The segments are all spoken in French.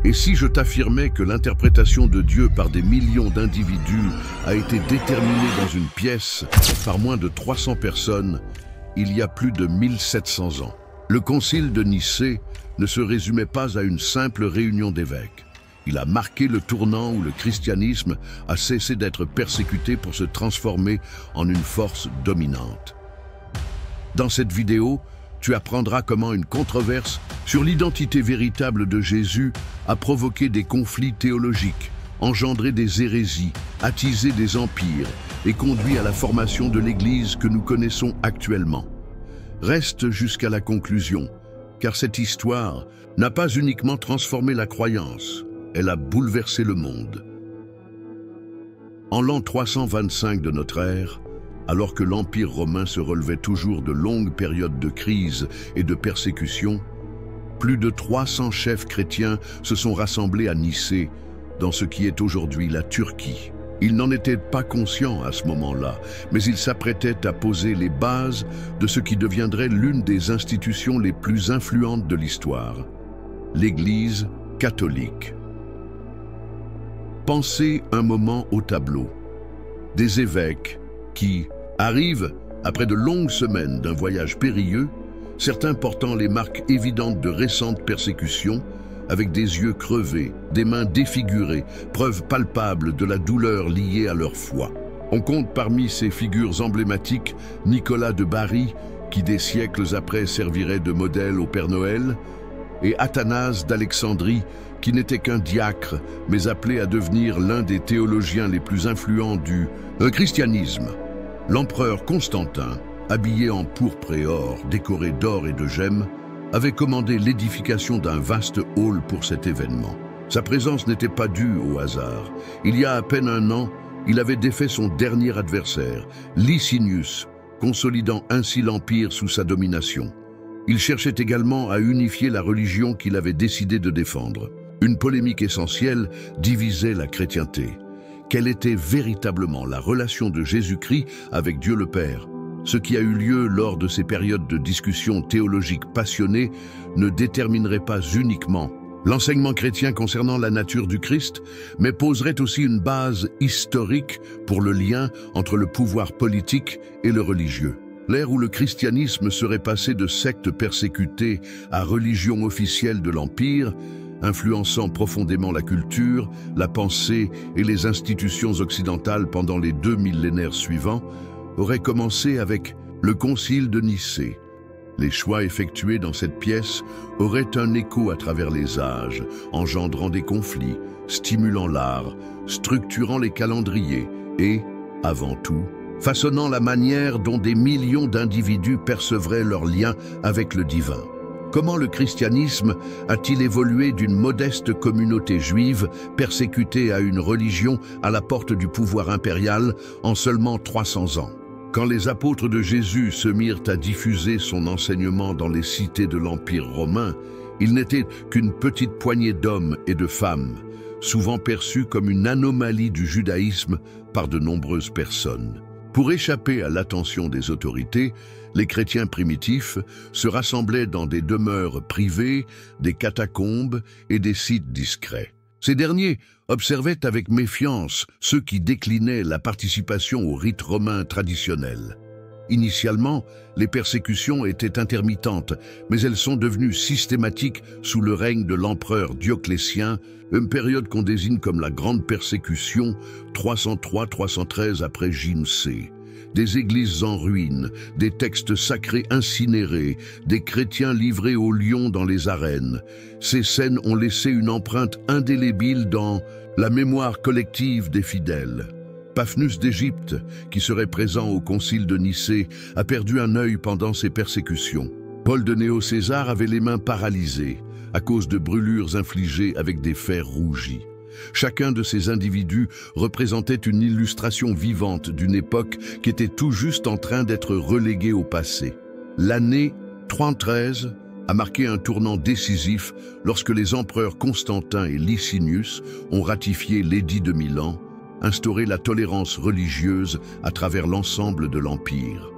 Et si je t'affirmais que l'interprétation de Dieu par des millions d'individus a été déterminée dans une pièce par moins de 300 personnes, il y a plus de 1700 ans? Le concile de Nicée ne se résumait pas à une simple réunion d'évêques. Il a marqué le tournant où le christianisme a cessé d'être persécuté pour se transformer en une force dominante. Dans cette vidéo, tu apprendras comment une controverse sur l'identité véritable de Jésus a provoqué des conflits théologiques, engendré des hérésies, attisé des empires et conduit à la formation de l'Église que nous connaissons actuellement. Reste jusqu'à la conclusion, car cette histoire n'a pas uniquement transformé la croyance, elle a bouleversé le monde. En l'an 325 de notre ère, alors que l'Empire romain se relevait toujours de longues périodes de crise et de persécution, plus de 300 chefs chrétiens se sont rassemblés à Nicée, dans ce qui est aujourd'hui la Turquie. Ils n'en étaient pas conscients à ce moment-là, mais ils s'apprêtaient à poser les bases de ce qui deviendrait l'une des institutions les plus influentes de l'histoire, l'Église catholique. Pensez un moment au tableau. Des évêques qui arrivent après de longues semaines d'un voyage périlleux, certains portant les marques évidentes de récentes persécutions, avec des yeux crevés, des mains défigurées, preuve palpable de la douleur liée à leur foi. On compte parmi ces figures emblématiques Nicolas de Bari, qui des siècles après servirait de modèle au Père Noël, et Athanase d'Alexandrie, qui n'était qu'un diacre, mais appelé à devenir l'un des théologiens les plus influents du christianisme. L'empereur Constantin, habillé en pourpre et or, décoré d'or et de gemmes, avait commandé l'édification d'un vaste hall pour cet événement. Sa présence n'était pas due au hasard. Il y a à peine un an, il avait défait son dernier adversaire, Licinius, consolidant ainsi l'Empire sous sa domination. Il cherchait également à unifier la religion qu'il avait décidé de défendre. Une polémique essentielle divisait la chrétienté. Quelle était véritablement la relation de Jésus-Christ avec Dieu le Père? Ce qui a eu lieu lors de ces périodes de discussions théologiques passionnées ne déterminerait pas uniquement l'enseignement chrétien concernant la nature du Christ, mais poserait aussi une base historique pour le lien entre le pouvoir politique et le religieux. L'ère où le christianisme serait passé de secte persécutée à religion officielle de l'Empire, influençant profondément la culture, la pensée et les institutions occidentales pendant les 2 millénaires suivants, aurait commencé avec le concile de Nicée. Les choix effectués dans cette pièce auraient un écho à travers les âges, engendrant des conflits, stimulant l'art, structurant les calendriers et, avant tout, façonnant la manière dont des millions d'individus percevraient leur lien avec le divin. Comment le christianisme a-t-il évolué d'une modeste communauté juive persécutée à une religion à la porte du pouvoir impérial en seulement 300 ans? Quand les apôtres de Jésus se mirent à diffuser son enseignement dans les cités de l'Empire romain, ils n'étaient qu'une petite poignée d'hommes et de femmes, souvent perçus comme une anomalie du judaïsme par de nombreuses personnes. Pour échapper à l'attention des autorités, les chrétiens primitifs se rassemblaient dans des demeures privées, des catacombes et des sites discrets. Ces derniers observaient avec méfiance ceux qui déclinaient la participation aux rites romains traditionnels. Initialement, les persécutions étaient intermittentes, mais elles sont devenues systématiques sous le règne de l'empereur Dioclétien, une période qu'on désigne comme la Grande Persécution, 303-313 après J.C. Des églises en ruine, des textes sacrés incinérés, des chrétiens livrés aux lions dans les arènes. Ces scènes ont laissé une empreinte indélébile dans la mémoire collective des fidèles. Paphnus d'Égypte, qui serait présent au concile de Nicée, a perdu un œil pendant ces persécutions. Paul de Néo-César avait les mains paralysées à cause de brûlures infligées avec des fers rougis. Chacun de ces individus représentait une illustration vivante d'une époque qui était tout juste en train d'être reléguée au passé. L'année 313 a marqué un tournant décisif lorsque les empereurs Constantin et Licinius ont ratifié l'édit de Milan, instauré la tolérance religieuse à travers l'ensemble de l'Empire.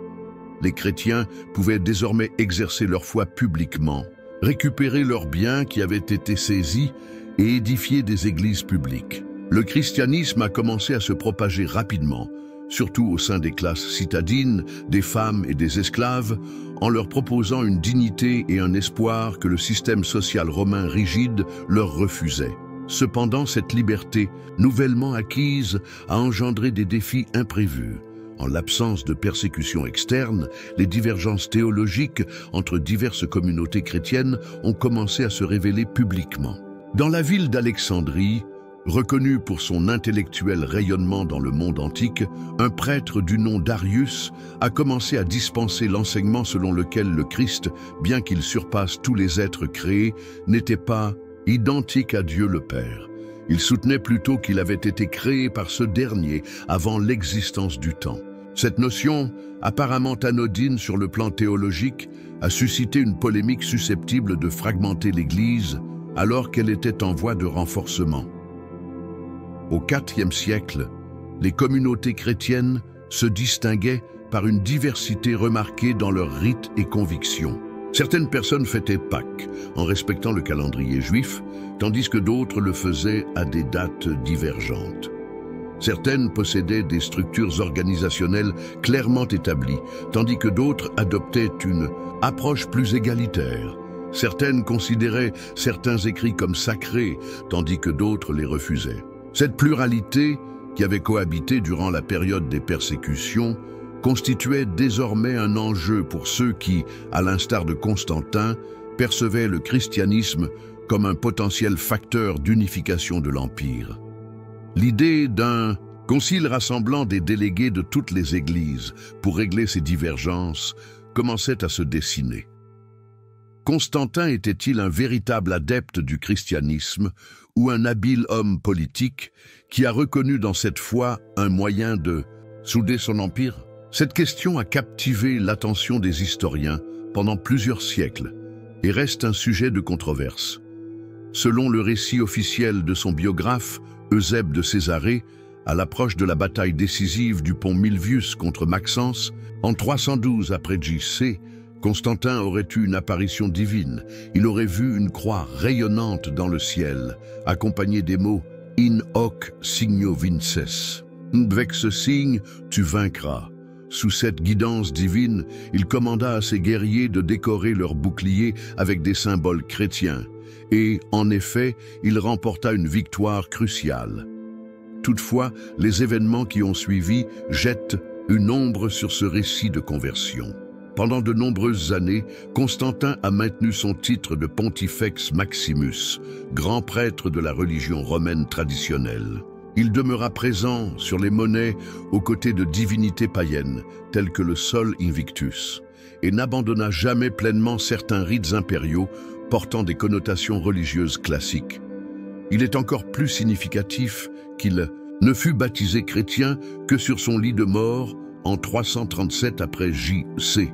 Les chrétiens pouvaient désormais exercer leur foi publiquement, récupérer leurs biens qui avaient été saisis et édifié des églises publiques. Le christianisme a commencé à se propager rapidement, surtout au sein des classes citadines, des femmes et des esclaves, en leur proposant une dignité et un espoir que le système social romain rigide leur refusait. Cependant, cette liberté, nouvellement acquise, a engendré des défis imprévus. En l'absence de persécutions externes, les divergences théologiques entre diverses communautés chrétiennes ont commencé à se révéler publiquement. Dans la ville d'Alexandrie, reconnue pour son intellectuel rayonnement dans le monde antique, un prêtre du nom d'Arius a commencé à dispenser l'enseignement selon lequel le Christ, bien qu'il surpasse tous les êtres créés, n'était pas identique à Dieu le Père. Il soutenait plutôt qu'il avait été créé par ce dernier avant l'existence du temps. Cette notion, apparemment anodine sur le plan théologique, a suscité une polémique susceptible de fragmenter l'Église alors qu'elle était en voie de renforcement. Au IVe siècle, les communautés chrétiennes se distinguaient par une diversité remarquée dans leurs rites et convictions. Certaines personnes fêtaient Pâques en respectant le calendrier juif, tandis que d'autres le faisaient à des dates divergentes. Certaines possédaient des structures organisationnelles clairement établies, tandis que d'autres adoptaient une approche plus égalitaire. Certaines considéraient certains écrits comme sacrés, tandis que d'autres les refusaient. Cette pluralité, qui avait cohabité durant la période des persécutions, constituait désormais un enjeu pour ceux qui, à l'instar de Constantin, percevaient le christianisme comme un potentiel facteur d'unification de l'Empire. L'idée d'un concile rassemblant des délégués de toutes les églises pour régler ces divergences commençait à se dessiner. Constantin était-il un véritable adepte du christianisme ou un habile homme politique qui a reconnu dans cette foi un moyen de souder son empire? Cette question a captivé l'attention des historiens pendant plusieurs siècles et reste un sujet de controverse. Selon le récit officiel de son biographe, Eusèbe de Césarée, à l'approche de la bataille décisive du pont Milvius contre Maxence, en 312 après J.C., Constantin aurait eu une apparition divine. Il aurait vu une croix rayonnante dans le ciel, accompagnée des mots « In hoc signo vinces ». Avec ce signe, tu vaincras. Sous cette guidance divine, il commanda à ses guerriers de décorer leurs boucliers avec des symboles chrétiens. Et, en effet, il remporta une victoire cruciale. Toutefois, les événements qui ont suivi jettent une ombre sur ce récit de conversion. Pendant de nombreuses années, Constantin a maintenu son titre de Pontifex Maximus, grand prêtre de la religion romaine traditionnelle. Il demeura présent sur les monnaies aux côtés de divinités païennes, telles que le Sol Invictus, et n'abandonna jamais pleinement certains rites impériaux portant des connotations religieuses classiques. Il est encore plus significatif qu'il ne fut baptisé chrétien que sur son lit de mort en 337 après J.C.,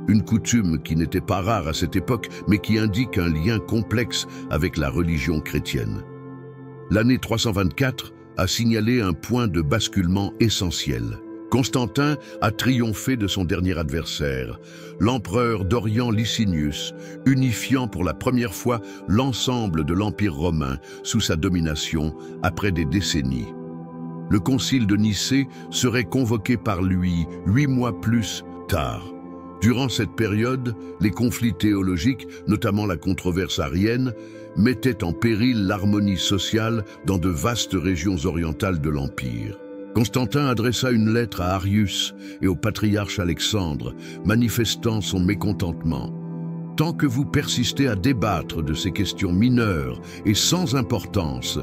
une coutume qui n'était pas rare à cette époque, mais qui indique un lien complexe avec la religion chrétienne. L'année 324 a signalé un point de basculement essentiel. Constantin a triomphé de son dernier adversaire, l'empereur d'Orient Licinius, unifiant pour la première fois l'ensemble de l'Empire romain sous sa domination après des décennies. Le concile de Nicée serait convoqué par lui 8 mois plus tard. Durant cette période, les conflits théologiques, notamment la controverse arienne, mettaient en péril l'harmonie sociale dans de vastes régions orientales de l'Empire. Constantin adressa une lettre à Arius et au patriarche Alexandre, manifestant son mécontentement. « Tant que vous persistez à débattre de ces questions mineures et sans importance,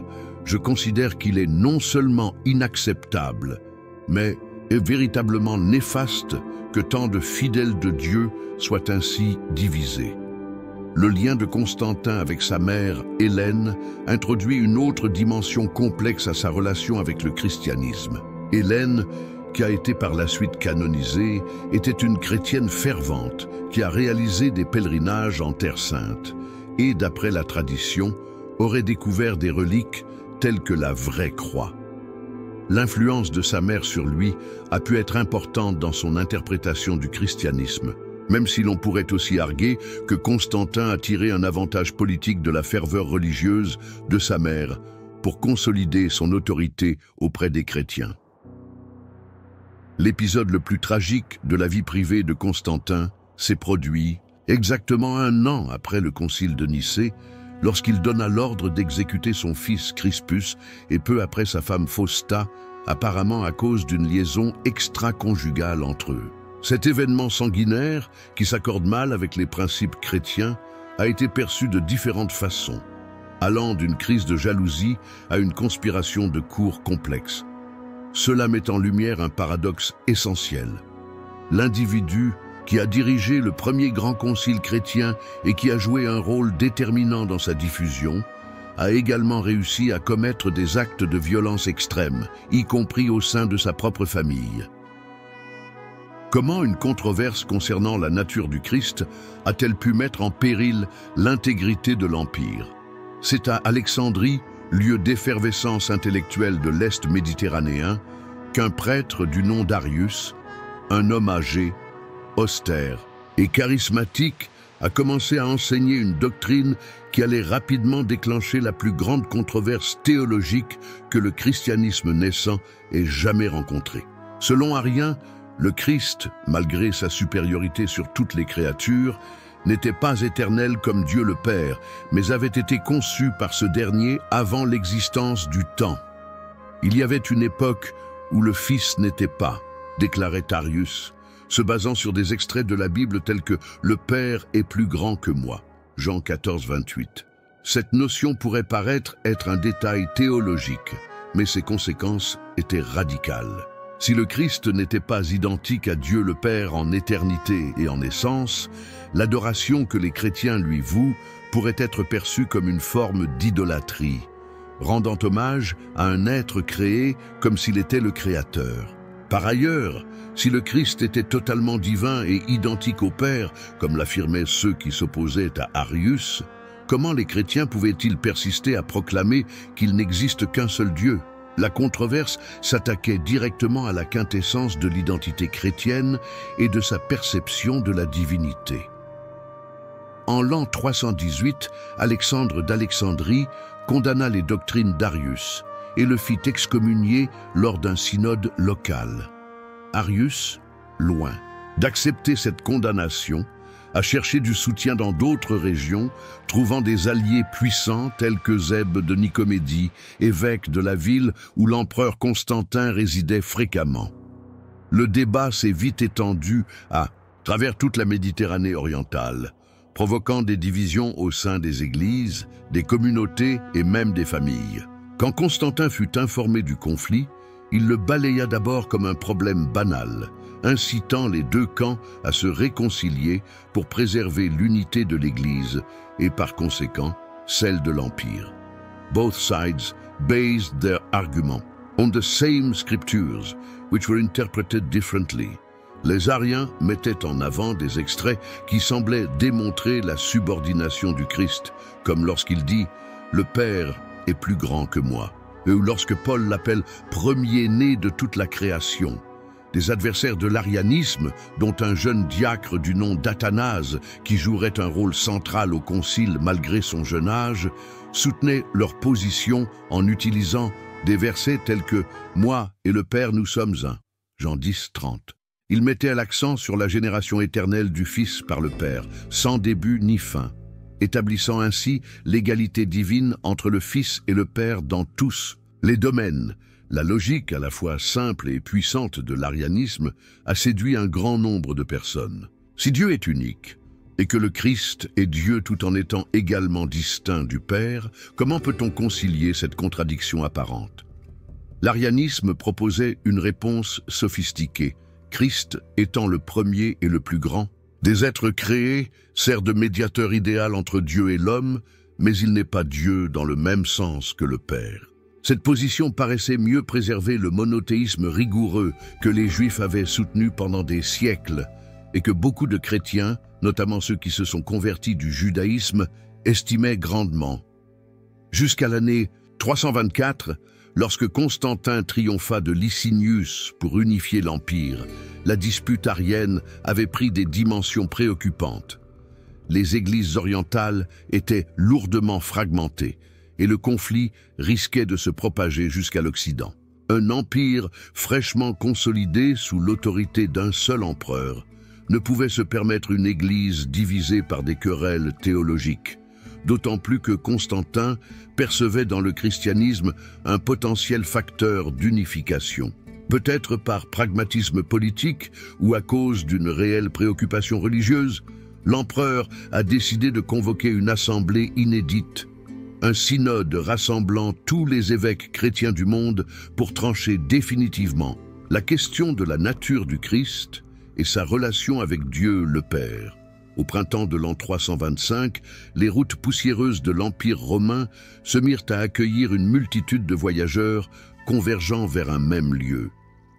je considère qu'il est non seulement inacceptable, mais est véritablement néfaste que tant de fidèles de Dieu soient ainsi divisés. » Le lien de Constantin avec sa mère, Hélène, introduit une autre dimension complexe à sa relation avec le christianisme. Hélène, qui a été par la suite canonisée, était une chrétienne fervente qui a réalisé des pèlerinages en Terre Sainte et, d'après la tradition, aurait découvert des reliques telles que la vraie croix. L'influence de sa mère sur lui a pu être importante dans son interprétation du christianisme, même si l'on pourrait aussi arguer que Constantin a tiré un avantage politique de la ferveur religieuse de sa mère pour consolider son autorité auprès des chrétiens. L'épisode le plus tragique de la vie privée de Constantin s'est produit exactement 1 an après le concile de Nicée, lorsqu'il donna l'ordre d'exécuter son fils Crispus et peu après sa femme Fausta, apparemment à cause d'une liaison extra-conjugale entre eux. Cet événement sanguinaire, qui s'accorde mal avec les principes chrétiens, a été perçu de différentes façons, allant d'une crise de jalousie à une conspiration de cour complexe. Cela met en lumière un paradoxe essentiel. L'individu qui a dirigé le premier grand concile chrétien et qui a joué un rôle déterminant dans sa diffusion, a également réussi à commettre des actes de violence extrême, y compris au sein de sa propre famille. Comment une controverse concernant la nature du Christ a-t-elle pu mettre en péril l'intégrité de l'Empire? C'est à Alexandrie, lieu d'effervescence intellectuelle de l'Est méditerranéen, qu'un prêtre du nom d'Arius, un homme âgé, austère et charismatique, a commencé à enseigner une doctrine qui allait rapidement déclencher la plus grande controverse théologique que le christianisme naissant ait jamais rencontrée. Selon Arien, le Christ, malgré sa supériorité sur toutes les créatures, n'était pas éternel comme Dieu le Père, mais avait été conçu par ce dernier avant l'existence du temps. Il y avait une époque où le Fils n'était pas, déclarait Arius, se basant sur des extraits de la Bible tels que « Le Père est plus grand que moi » Jean 14, 28. Cette notion pourrait paraître être un détail théologique, mais ses conséquences étaient radicales. Si le Christ n'était pas identique à Dieu le Père en éternité et en essence, l'adoration que les chrétiens lui vouent pourrait être perçue comme une forme d'idolâtrie, rendant hommage à un être créé comme s'il était le Créateur. Par ailleurs, si le Christ était totalement divin et identique au Père, comme l'affirmaient ceux qui s'opposaient à Arius, comment les chrétiens pouvaient-ils persister à proclamer qu'il n'existe qu'un seul Dieu? La controverse s'attaquait directement à la quintessence de l'identité chrétienne et de sa perception de la divinité. En l'an 318, Alexandre d'Alexandrie condamna les doctrines d'Arius et le fit excommunier lors d'un synode local. Arius, loin d'accepter cette condamnation, a cherché du soutien dans d'autres régions, trouvant des alliés puissants tels que Zèbe de Nicomédie, évêque de la ville où l'empereur Constantin résidait fréquemment. Le débat s'est vite étendu à travers toute la Méditerranée orientale, provoquant des divisions au sein des églises, des communautés et même des familles. Quand Constantin fut informé du conflit, il le balaya d'abord comme un problème banal, incitant les deux camps à se réconcilier pour préserver l'unité de l'Église et par conséquent celle de l'Empire. Both sides based their argument on the same scriptures, which were interpreted differently. Les Ariens mettaient en avant des extraits qui semblaient démontrer la subordination du Christ, comme lorsqu'il dit « Le Père est plus grand que moi », ou lorsque Paul l'appelle « premier-né de toute la création ». Des adversaires de l'arianisme, dont un jeune diacre du nom d'Athanase, qui jouerait un rôle central au concile malgré son jeune âge, soutenaient leur position en utilisant des versets tels que « Moi et le Père nous sommes un » Jean 10, 30. Ils mettaient l'accent sur la génération éternelle du Fils par le Père, sans début ni fin, établissant ainsi l'égalité divine entre le Fils et le Père dans tous les domaines. La logique à la fois simple et puissante de l'arianisme a séduit un grand nombre de personnes. Si Dieu est unique, et que le Christ est Dieu tout en étant également distinct du Père, comment peut-on concilier cette contradiction apparente? L'arianisme proposait une réponse sophistiquée, Christ étant le premier et le plus grand. Des êtres créés sert de médiateur idéal entre Dieu et l'homme, mais il n'est pas Dieu dans le même sens que le Père. Cette position paraissait mieux préserver le monothéisme rigoureux que les Juifs avaient soutenu pendant des siècles et que beaucoup de chrétiens, notamment ceux qui se sont convertis du judaïsme, estimaient grandement. Jusqu'à l'année 324, Lorsque Constantin triompha de Licinius pour unifier l'Empire, la dispute arienne avait pris des dimensions préoccupantes. Les églises orientales étaient lourdement fragmentées et le conflit risquait de se propager jusqu'à l'Occident. Un empire fraîchement consolidé sous l'autorité d'un seul empereur ne pouvait se permettre une église divisée par des querelles théologiques, d'autant plus que Constantin percevait dans le christianisme un potentiel facteur d'unification. Peut-être par pragmatisme politique ou à cause d'une réelle préoccupation religieuse, l'empereur a décidé de convoquer une assemblée inédite, un synode rassemblant tous les évêques chrétiens du monde pour trancher définitivement la question de la nature du Christ et sa relation avec Dieu le Père. Au printemps de l'an 325, les routes poussiéreuses de l'Empire romain se mirent à accueillir une multitude de voyageurs convergeant vers un même lieu,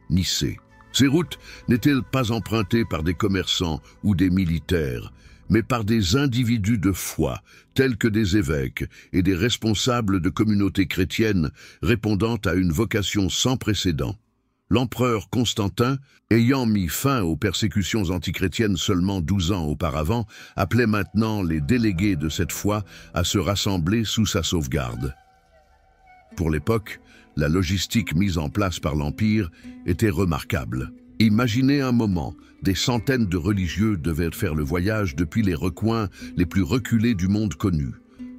Nicée. Ces routes n'étaient pas empruntées par des commerçants ou des militaires, mais par des individus de foi, tels que des évêques et des responsables de communautés chrétiennes répondant à une vocation sans précédent. L'empereur Constantin, ayant mis fin aux persécutions antichrétiennes seulement 12 ans auparavant, appelait maintenant les délégués de cette foi à se rassembler sous sa sauvegarde. Pour l'époque, la logistique mise en place par l'Empire était remarquable. Imaginez un moment, des centaines de religieux devaient faire le voyage depuis les recoins les plus reculés du monde connu.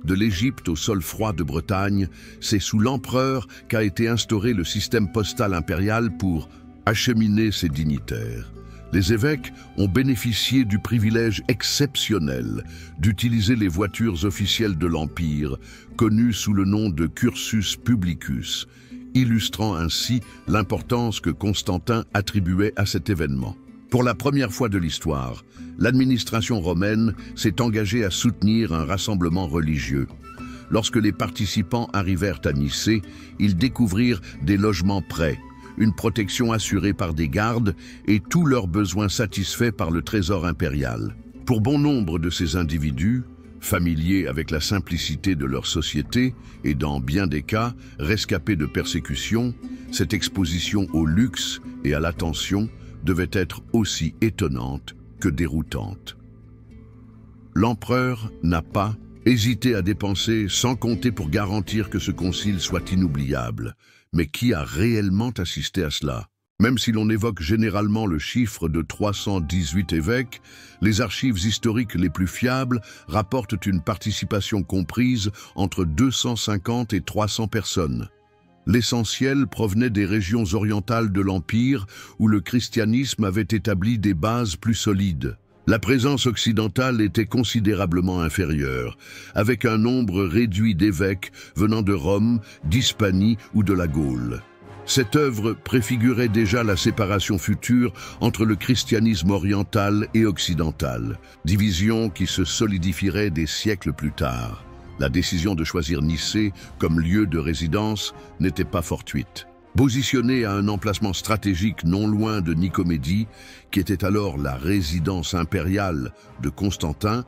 De l'Égypte au sol froid de Bretagne, c'est sous l'empereur qu'a été instauré le système postal impérial pour acheminer ses dignitaires. Les évêques ont bénéficié du privilège exceptionnel d'utiliser les voitures officielles de l'Empire, connues sous le nom de cursus publicus, illustrant ainsi l'importance que Constantin attribuait à cet événement. Pour la première fois de l'histoire, l'administration romaine s'est engagée à soutenir un rassemblement religieux. Lorsque les participants arrivèrent à Nicée, ils découvrirent des logements prêts, une protection assurée par des gardes et tous leurs besoins satisfaits par le trésor impérial. Pour bon nombre de ces individus, familiers avec la simplicité de leur société et dans bien des cas, rescapés de persécutions, cette exposition au luxe et à l'attention devait être aussi étonnante que déroutante. L'empereur n'a pas hésité à dépenser sans compter pour garantir que ce concile soit inoubliable. Mais qui a réellement assisté à cela? Même si l'on évoque généralement le chiffre de 318 évêques, les archives historiques les plus fiables rapportent une participation comprise entre 250 et 300 personnes. L'essentiel provenait des régions orientales de l'Empire où le christianisme avait établi des bases plus solides. La présence occidentale était considérablement inférieure, avec un nombre réduit d'évêques venant de Rome, d'Hispanie ou de la Gaule. Cette œuvre préfigurait déjà la séparation future entre le christianisme oriental et occidental, division qui se solidifierait des siècles plus tard. La décision de choisir Nicée comme lieu de résidence n'était pas fortuite. Positionnée à un emplacement stratégique non loin de Nicomédie, qui était alors la résidence impériale de Constantin,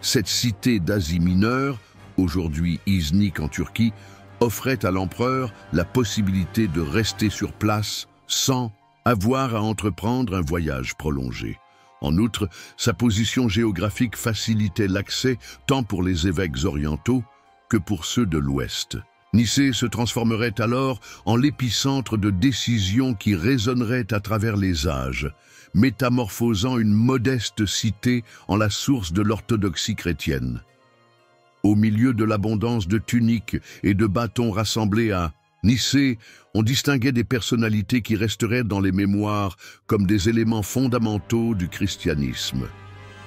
cette cité d'Asie mineure, aujourd'hui Iznik en Turquie, offrait à l'empereur la possibilité de rester sur place sans avoir à entreprendre un voyage prolongé. En outre, sa position géographique facilitait l'accès tant pour les évêques orientaux que pour ceux de l'Ouest. Nicée se transformerait alors en l'épicentre de décisions qui résonneraient à travers les âges, métamorphosant une modeste cité en la source de l'orthodoxie chrétienne. Au milieu de l'abondance de tuniques et de bâtons rassemblés à Nicée, on distinguait des personnalités qui resteraient dans les mémoires comme des éléments fondamentaux du christianisme.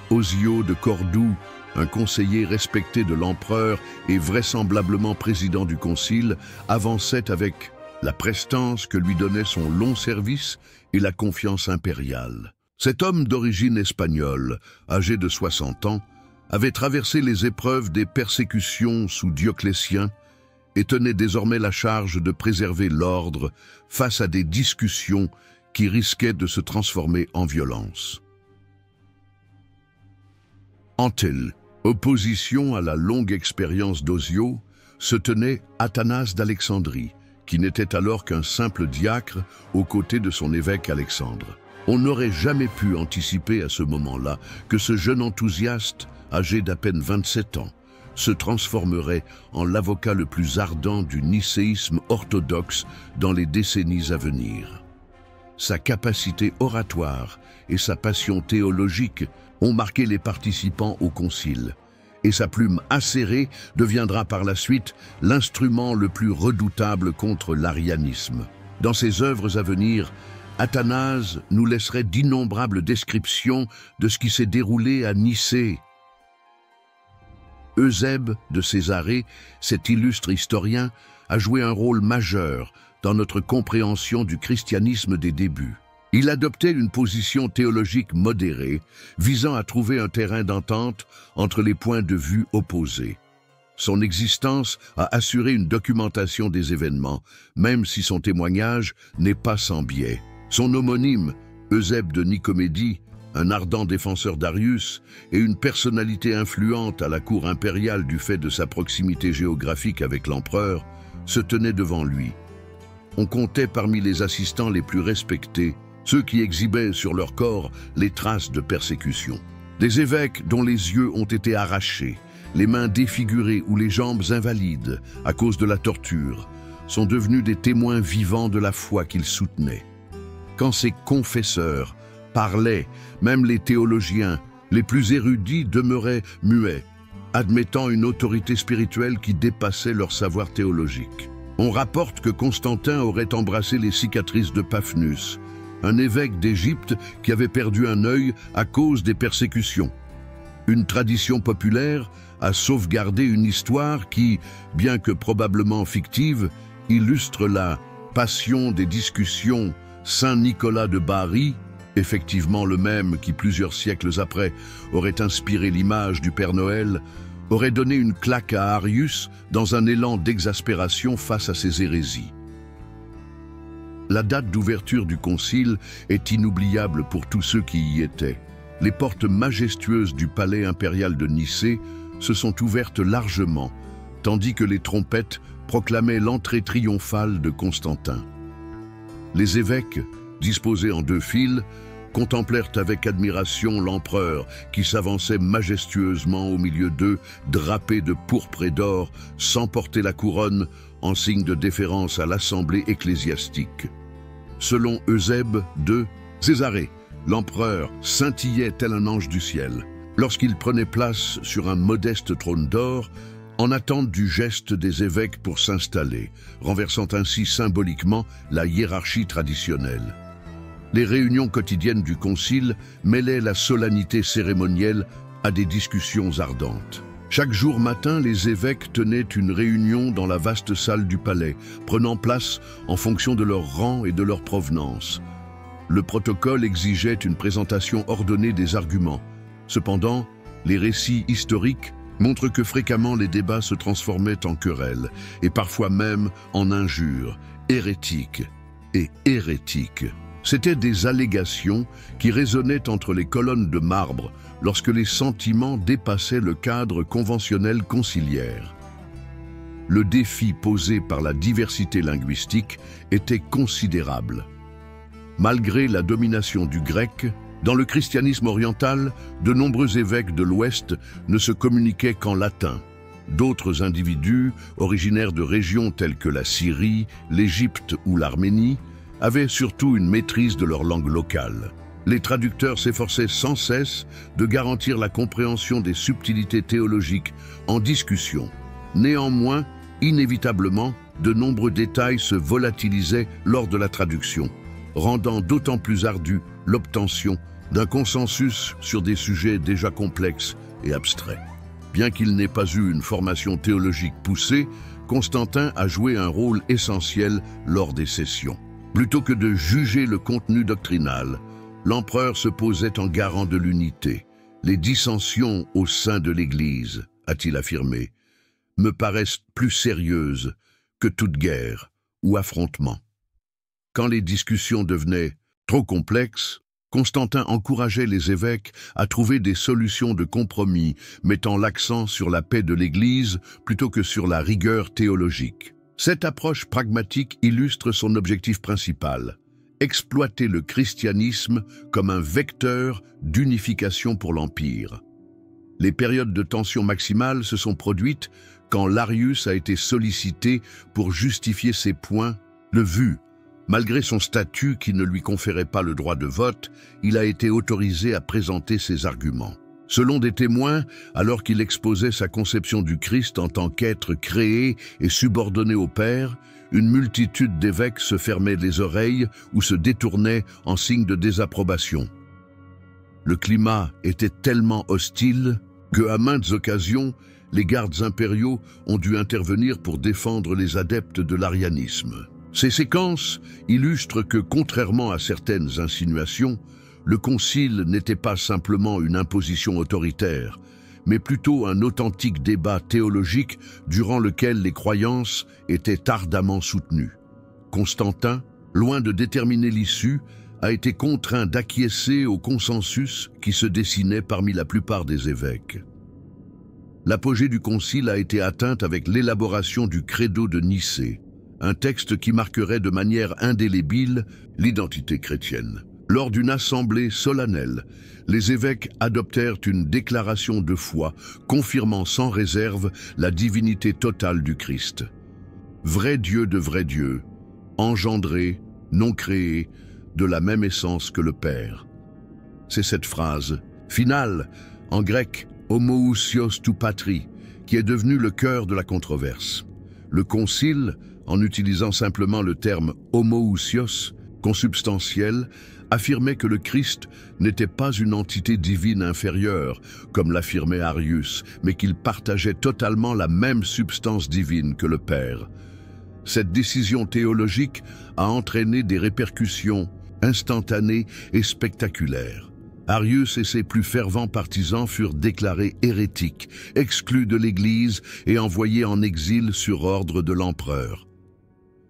Osio de Cordoue, un conseiller respecté de l'empereur et vraisemblablement président du concile, avançait avec la prestance que lui donnait son long service et la confiance impériale. Cet homme d'origine espagnole, âgé de 60 ans, avait traversé les épreuves des persécutions sous Dioclétien et tenait désormais la charge de préserver l'ordre face à des discussions qui risquaient de se transformer en violence. En telle opposition à la longue expérience d'Osio se tenait Athanase d'Alexandrie, qui n'était alors qu'un simple diacre aux côtés de son évêque Alexandre. On n'aurait jamais pu anticiper à ce moment-là que ce jeune enthousiaste, âgé d'à peine 27 ans, se transformerait en l'avocat le plus ardent du nicéisme orthodoxe dans les décennies à venir. Sa capacité oratoire et sa passion théologique ont marqué les participants au concile, et sa plume acérée deviendra par la suite l'instrument le plus redoutable contre l'arianisme. Dans ses œuvres à venir, Athanase nous laisserait d'innombrables descriptions de ce qui s'est déroulé à Nicée. Eusèbe de Césarée, cet illustre historien, a joué un rôle majeur dans notre compréhension du christianisme des débuts. Il adoptait une position théologique modérée, visant à trouver un terrain d'entente entre les points de vue opposés. Son existence a assuré une documentation des événements, même si son témoignage n'est pas sans biais. Son homonyme, Eusèbe de Nicomédie, un ardent défenseur d'Arius et une personnalité influente à la cour impériale du fait de sa proximité géographique avec l'empereur, se tenait devant lui. On comptait parmi les assistants les plus respectés ceux qui exhibaient sur leur corps les traces de persécution. Des évêques dont les yeux ont été arrachés, les mains défigurées ou les jambes invalides à cause de la torture, sont devenus des témoins vivants de la foi qu'ils soutenaient. Quand ces confesseurs parlaient, même les théologiens les plus érudits demeuraient muets, admettant une autorité spirituelle qui dépassait leur savoir théologique. On rapporte que Constantin aurait embrassé les cicatrices de Paphnus, un évêque d'Égypte qui avait perdu un œil à cause des persécutions. Une tradition populaire a sauvegardé une histoire qui, bien que probablement fictive, illustre la passion des discussions Saint Nicolas de Bari, effectivement le même qui, plusieurs siècles après, aurait inspiré l'image du Père Noël, aurait donné une claque à Arius dans un élan d'exaspération face à ses hérésies. La date d'ouverture du concile est inoubliable pour tous ceux qui y étaient. Les portes majestueuses du palais impérial de Nicée se sont ouvertes largement, tandis que les trompettes proclamaient l'entrée triomphale de Constantin. Les évêques, disposés en 2 files, contemplèrent avec admiration l'empereur qui s'avançait majestueusement au milieu d'eux, drapé de pourpre et d'or, sans porter la couronne, en signe de déférence à l'assemblée ecclésiastique. Selon Eusèbe de Césarée, l'empereur scintillait tel un ange du ciel, lorsqu'il prenait place sur un modeste trône d'or, en attente du geste des évêques pour s'installer, renversant ainsi symboliquement la hiérarchie traditionnelle. Les réunions quotidiennes du concile mêlaient la solennité cérémonielle à des discussions ardentes. Chaque jour matin, les évêques tenaient une réunion dans la vaste salle du palais, prenant place en fonction de leur rang et de leur provenance. Le protocole exigeait une présentation ordonnée des arguments. Cependant, les récits historiques montrent que fréquemment les débats se transformaient en querelles, et parfois même en injures, hérétiques et hérétiques. C'étaient des allégations qui résonnaient entre les colonnes de marbre lorsque les sentiments dépassaient le cadre conventionnel conciliaire. Le défi posé par la diversité linguistique était considérable. Malgré la domination du grec, dans le christianisme oriental, de nombreux évêques de l'Ouest ne se communiquaient qu'en latin. D'autres individus, originaires de régions telles que la Syrie, l'Égypte ou l'Arménie, avaient surtout une maîtrise de leur langue locale. Les traducteurs s'efforçaient sans cesse de garantir la compréhension des subtilités théologiques en discussion. Néanmoins, inévitablement, de nombreux détails se volatilisaient lors de la traduction, rendant d'autant plus ardue l'obtention d'un consensus sur des sujets déjà complexes et abstraits. Bien qu'il n'ait pas eu une formation théologique poussée, Constantin a joué un rôle essentiel lors des sessions. Plutôt que de juger le contenu doctrinal, l'empereur se posait en garant de l'unité. Les dissensions au sein de l'Église, a-t-il affirmé, me paraissent plus sérieuses que toute guerre ou affrontement. Quand les discussions devenaient trop complexes, Constantin encourageait les évêques à trouver des solutions de compromis, mettant l'accent sur la paix de l'Église plutôt que sur la rigueur théologique. Cette approche pragmatique illustre son objectif principal: exploiter le christianisme comme un vecteur d'unification pour l'Empire. Les périodes de tension maximale se sont produites quand l'Arius a été sollicité pour justifier ses points de vue. Malgré son statut qui ne lui conférait pas le droit de vote, il a été autorisé à présenter ses arguments. Selon des témoins, alors qu'il exposait sa conception du Christ en tant qu'être créé et subordonné au Père, une multitude d'évêques se fermaient les oreilles ou se détournaient en signe de désapprobation. Le climat était tellement hostile que, à maintes occasions, les gardes impériaux ont dû intervenir pour défendre les adeptes de l'arianisme. Ces séquences illustrent que, contrairement à certaines insinuations, le concile n'était pas simplement une imposition autoritaire, mais plutôt un authentique débat théologique durant lequel les croyances étaient ardemment soutenues. Constantin, loin de déterminer l'issue, a été contraint d'acquiescer au consensus qui se dessinait parmi la plupart des évêques. L'apogée du concile a été atteinte avec l'élaboration du Credo de Nicée, un texte qui marquerait de manière indélébile l'identité chrétienne. Lors d'une assemblée solennelle, les évêques adoptèrent une déclaration de foi confirmant sans réserve la divinité totale du Christ. Vrai Dieu de vrai Dieu, engendré, non créé, de la même essence que le Père. C'est cette phrase finale, en grec homoousios tou patri, qui est devenue le cœur de la controverse. Le concile, en utilisant simplement le terme homoousios, consubstantiel, affirmait que le Christ n'était pas une entité divine inférieure, comme l'affirmait Arius, mais qu'il partageait totalement la même substance divine que le Père. Cette décision théologique a entraîné des répercussions instantanées et spectaculaires. Arius et ses plus fervents partisans furent déclarés hérétiques, exclus de l'Église et envoyés en exil sur ordre de l'empereur.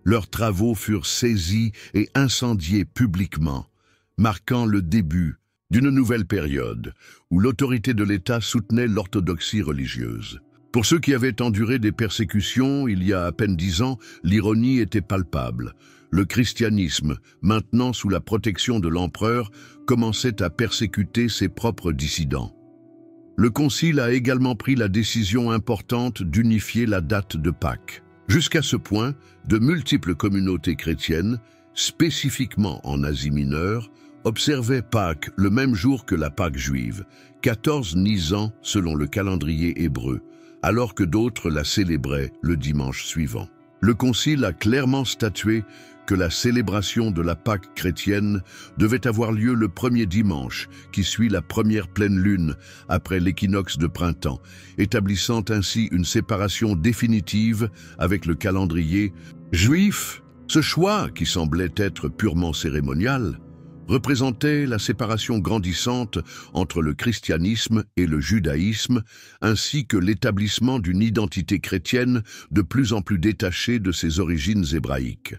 Leurs travaux furent saisis et incendiés publiquement, marquant le début d'une nouvelle période où l'autorité de l'État soutenait l'orthodoxie religieuse. Pour ceux qui avaient enduré des persécutions il y a à peine 10 ans, l'ironie était palpable. Le christianisme, maintenant sous la protection de l'empereur, commençait à persécuter ses propres dissidents. Le concile a également pris la décision importante d'unifier la date de Pâques. Jusqu'à ce point, de multiples communautés chrétiennes, spécifiquement en Asie mineure, observaient Pâques le même jour que la Pâque juive, 14 Nisan selon le calendrier hébreu, alors que d'autres la célébraient le dimanche suivant. Le concile a clairement statué que la célébration de la Pâque chrétienne devait avoir lieu le premier dimanche qui suit la première pleine lune après l'équinoxe de printemps, établissant ainsi une séparation définitive avec le calendrier juif. Ce choix, qui semblait être purement cérémonial, représentait la séparation grandissante entre le christianisme et le judaïsme, ainsi que l'établissement d'une identité chrétienne de plus en plus détachée de ses origines hébraïques.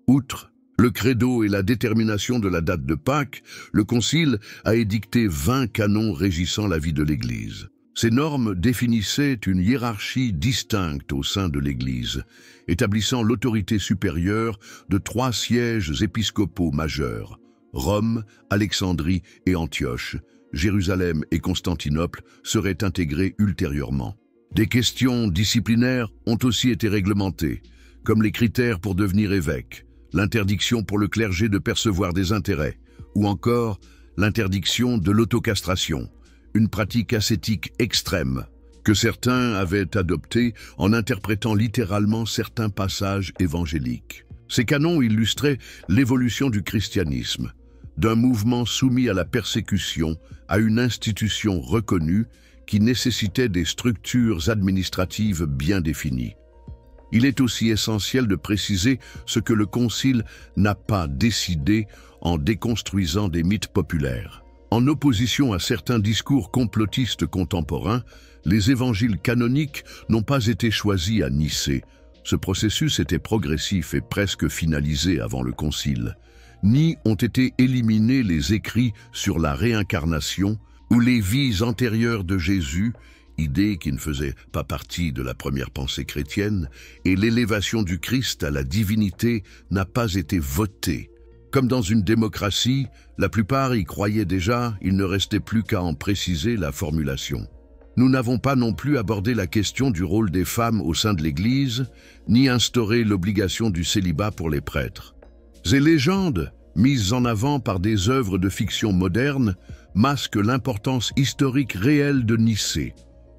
Outre le credo et la détermination de la date de Pâques, le Concile a édicté 20 canons régissant la vie de l'Église. Ces normes définissaient une hiérarchie distincte au sein de l'Église, établissant l'autorité supérieure de 3 sièges épiscopaux majeurs, Rome, Alexandrie et Antioche. Jérusalem et Constantinople seraient intégrés ultérieurement. Des questions disciplinaires ont aussi été réglementées, comme les critères pour devenir évêque, l'interdiction pour le clergé de percevoir des intérêts, ou encore l'interdiction de l'autocastration, une pratique ascétique extrême que certains avaient adoptée en interprétant littéralement certains passages évangéliques. Ces canons illustraient l'évolution du christianisme, d'un mouvement soumis à la persécution à une institution reconnue qui nécessitait des structures administratives bien définies. Il est aussi essentiel de préciser ce que le Concile n'a pas décidé en déconstruisant des mythes populaires. En opposition à certains discours complotistes contemporains, les évangiles canoniques n'ont pas été choisis à Nicée. Ce processus était progressif et presque finalisé avant le Concile. Ni ont été éliminés les écrits sur la réincarnation ou les vies antérieures de Jésus idée qui ne faisait pas partie de la première pensée chrétienne, et l'élévation du Christ à la divinité n'a pas été votée. Comme dans une démocratie, la plupart y croyaient déjà, il ne restait plus qu'à en préciser la formulation. Nous n'avons pas non plus abordé la question du rôle des femmes au sein de l'Église, ni instauré l'obligation du célibat pour les prêtres. Ces légendes, mises en avant par des œuvres de fiction modernes, masquent l'importance historique réelle de Nicée,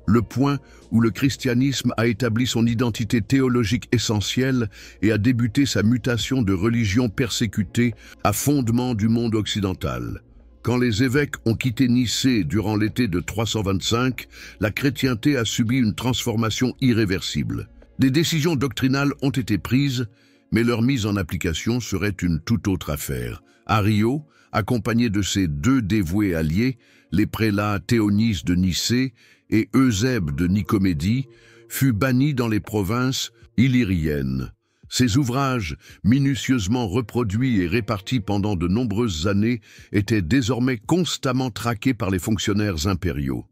le point où le christianisme a établi son identité théologique essentielle et a débuté sa mutation de religion persécutée à fondement du monde occidental. Quand les évêques ont quitté Nicée durant l'été de 325, la chrétienté a subi une transformation irréversible. Des décisions doctrinales ont été prises, mais leur mise en application serait une toute autre affaire. Ario, accompagné de ses deux dévoués alliés, les prélats Théonis de Nicée et Eusèbe de Nicomédie, fut banni dans les provinces illyriennes. Ses ouvrages, minutieusement reproduits et répartis pendant de nombreuses années, étaient désormais constamment traqués par les fonctionnaires impériaux.